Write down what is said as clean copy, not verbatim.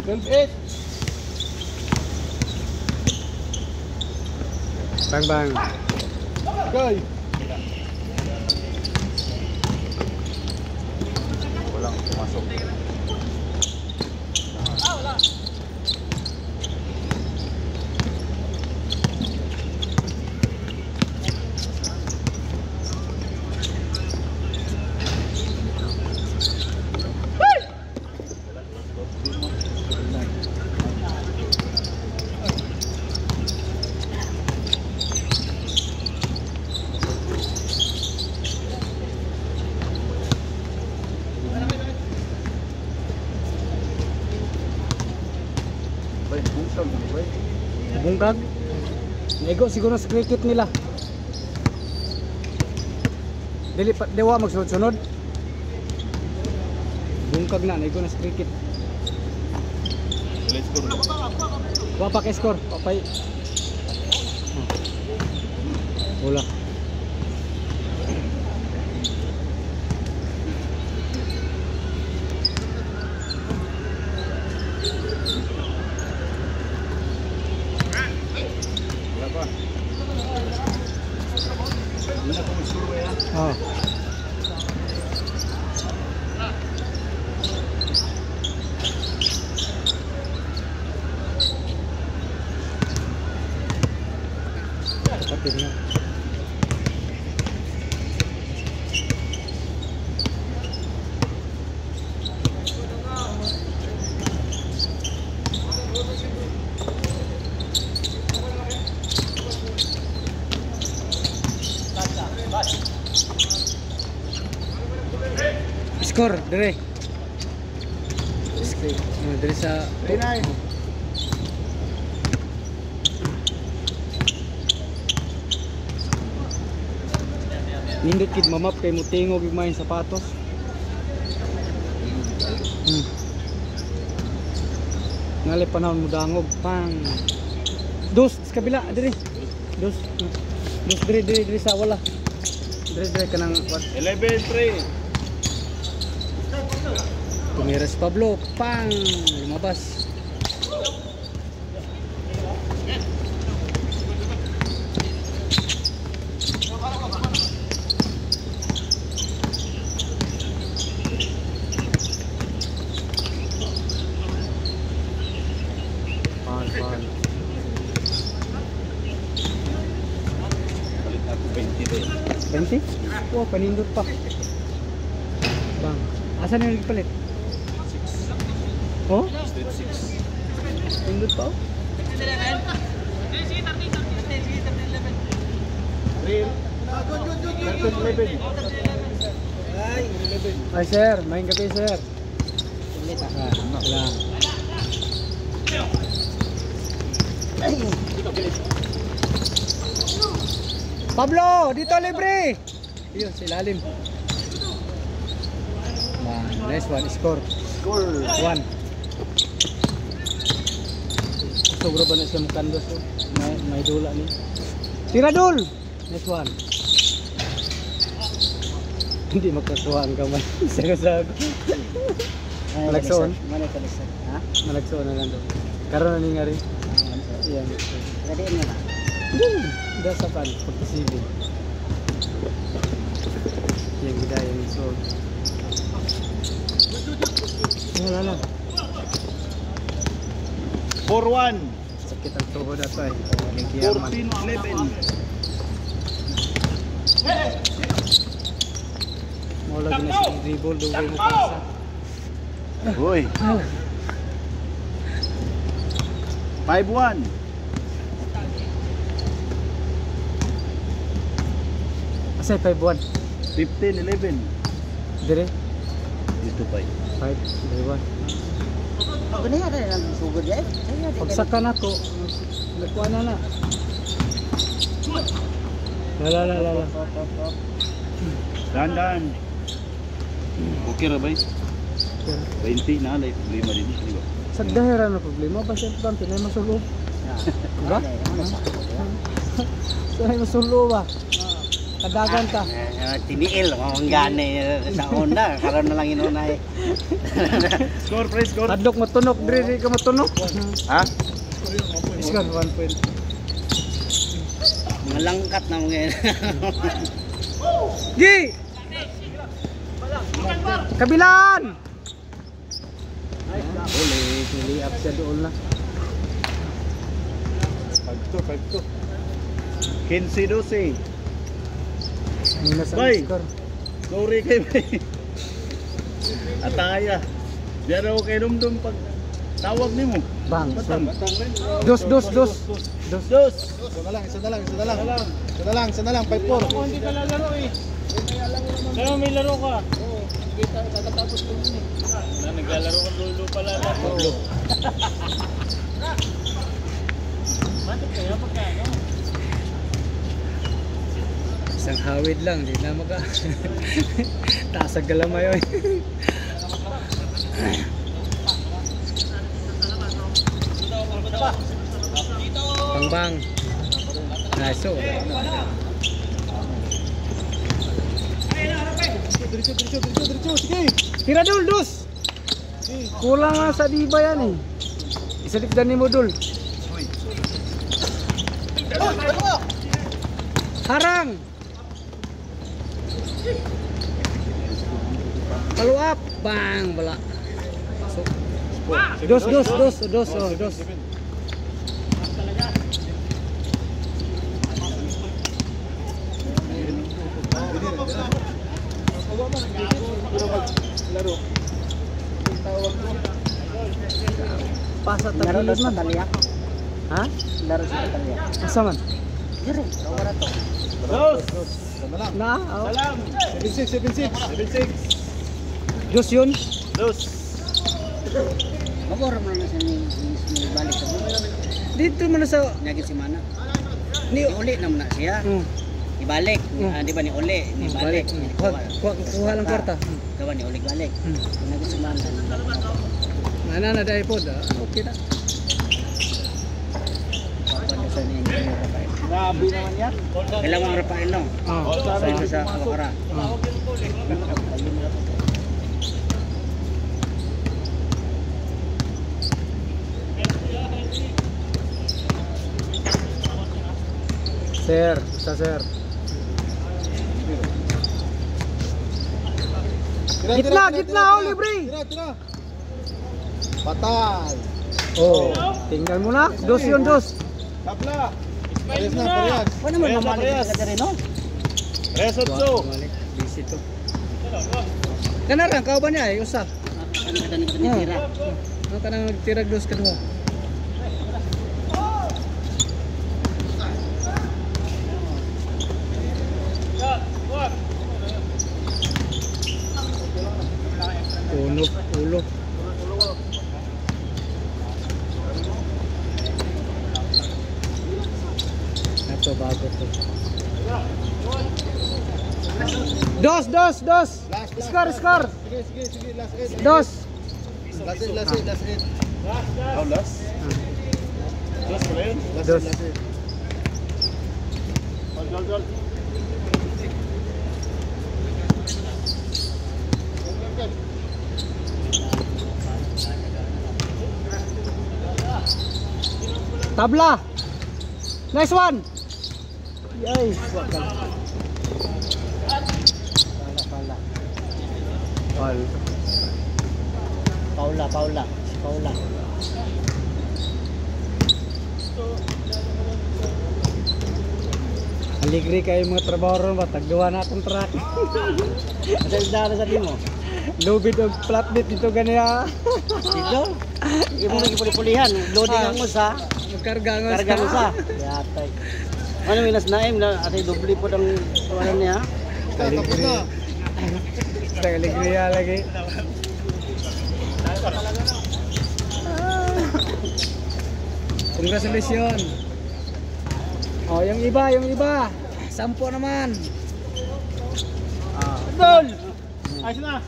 12-8. Bang bang. Okay. Walang pumasok. Bungkag. Nego siguro sa cricket nila. Dili pa dewa magsunod-sunod. Bungkag na nego na sa cricket. Let's go. Wa pa ka score, papay. Wala. Oh. Kapit na. Skor dire. Dire sa 39. nindot kid mamap kay mutingog yung mga sapatos. Ngalip panahon mo dangog pang. Dos sa kabila dire. Dos. Dos dire sa wala. Dire kanang 11-3. Tumiras Pablo, pang lumabas. Pal. Palit ako 20 din. 20? Oh, panindot pa. Bang. Asan yung nagpalit? Oh? Street 6. Pindot pa oh? Ay sir, main gabi sir. Lang. Pablo, dito libre. Yun, si Lalim. Nice one, score. Score 1. Sobra ba na siya makandos oh. May dula ni. Tira dul. Nice one. Hindi makasuha ang kamay. Sagasag. Malagsoon. Ha? Malagsoon na lang daw. Karon na ni nga rin. Yan. Gadiin mo na. Dasa pan, pagkasibig. Yan, gidaya ni Sol. Wala. 4-1. Sakit ang tuhod ato eh. Yung kiyaman. 14-11. Mula din na si dribble, dugay mo pasa. Uy. 5-1. Asay 5-1. 15-11. Dire? Dito pa yun. 5-1. Ako na yata lang sugod yan. Pagsaka na ko, nagkuha na na. Lala. Dandan. Okay ra ba? 20 na lay problema din, di ba? Sagdahera na problema, basta bang pinay masulo. Diba? Sanay masulo ba? Kadagan ta. Tiniil, ang gani sa una. Karoon na lang inunay. Score, pre, score. Kadlok matunok, diri ka matunok. Ha? Score 1 point. Mga langkat na mga yan. Gi! Kabilaan! Huli up siya doon na. 5-2. 15-12. Minus ang Bay! score. Sorry kay Bay. Ataya. Diyan ako kay Dumdum pag tawag ni mo. Bang. Batang. Dos. Isa na lang, 5-4. Hindi ka lalaro eh. Pero may laro ka. Naglalaro ka dulo pala laro. Matik kaya pagkano? Isang hawid lang, di na maka. Taas ang galamay oy. Bang. Nice oh. Diretso, sige. Tira dul, dos. Kulang nga sa diba yan eh. Isalipdan ni mo dul. Harang. Follow up. Bang, bala. Dos. Pasa Laro tagilid sa man. Talyak. Ha? Laro sa Talyak. Asa man? Dire, kawara to. Isa na lang. Na? Oh. Salam. 7-6. 7-6. Dos yun. Dos. Magoro mo na siya ni balik sa buhay. Dito mo na sa... Nyagit si Mana. Ni... Uli naman na siya. Ibalik. Di ba ni Uli? Ni balik. Kuha lang kwarta. Gawa ni Uli balik. Nyagit si Mana. Mana na dahil po. Okay na. Kapag sa ni Rafael. Grabe naman yan. Kailangan ang Rafael no? Sa Awakara. Sir, sir. Gitna, oh, libre. Tira. Patay. Oh, tingnan mo na. Dos yun, dos. Tabla. Parehas na, parehas. Ano naman Parehas, mamalik parehas. ka rin no? Resotso. Balik, busy to. Kana lang, kauban niya eh, usa. Ano ka na tinitira? Ano ka nang nagtirag dos ka mo? Ulo. Ito bago to. Dos. Score. Sige, last hit. Dos. Last hit. Oh, last. Dos pala yun. Dos. Last hit. Gol. Tabla. Nice one. Yay. Pala. Paula. Aligri kayo mga trabaho ron ba? Taggawa na itong truck. Masal na sa mo. Lubid og flatbed dito ganiya. Dito? Imo nang ipulihan, loading ang usa, Magkarga nga karga ang usa. Yatay. Ano minas naim na atay doble po ang tawanan niya. Tapos na. Sa aligriya lagi. Congratulations. Oh, yung iba. 10 naman. Gol. Ayos na.